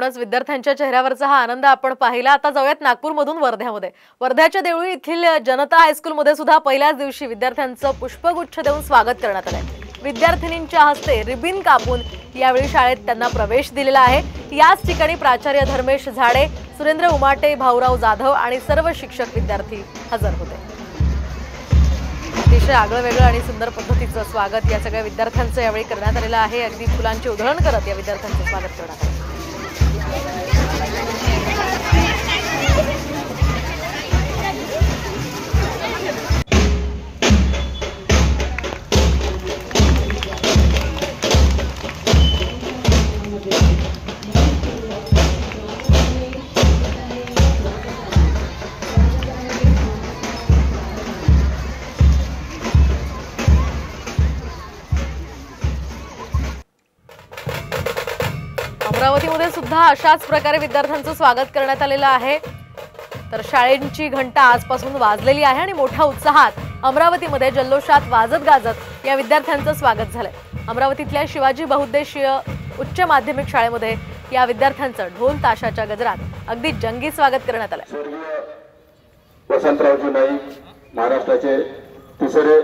एकूणच विद्यार्थ्यांच्या चेहऱ्यावरचा हा आनंद आपण पाहिला। आता जाऊयात नागपूरमधून वर्ध्यामध्ये। वर्ध्याच्या देवळी येथील जनता हायस्कूलमध्ये सुद्धा पहिल्याच दिवशी विद्यार्थ्यांचं पुष्पगुच्छ देऊन स्वागत करण्यात आलंय। विद्यार्थिनींच्या हस्ते रिबिन कापून यावेळी शाळेत त्यांना प्रवेश दिलेला आहे। याच ठिकाणी प्राचार्य धर्मेश झाडे, सुरेंद्र उमाटे, भाऊराव जाधव आणि सर्व शिक्षक विद्यार्थी हजर होते। अतिशय आगळंवेगळं आणि सुंदर पद्धतीचं स्वागत या सगळ्या विद्यार्थ्यांचं यावेळी करण्यात आलेलं आहे। अगदी फुलांची उधळण करत या विद्यार्थ्यांचं स्वागत करण्यात आलं। अमरावतीमध्ये सुद्धा अशाच प्रकारे विद्यार्थ्यांचं स्वागत करण्यात आलेलं आहे। तर शाळेंची घंटा आजपासून वाजलेली आहे आणि मोठ्या उत्साहात अमरावतीमध्ये जल्लोषात वाजत गाजत या विद्यार्थ्यांचं स्वागत झालंय। अमरावतीतल्या शिवाजी बहुउद्देशीय उच्च माध्यमिक शाळेमध्ये या विद्यार्थ्यांचं ढोल ताशाच्या गजरात अगदी जंगी स्वागत करण्यात आलंय। वसंतरावजी नाईक महाराष्ट्राचे तिसरे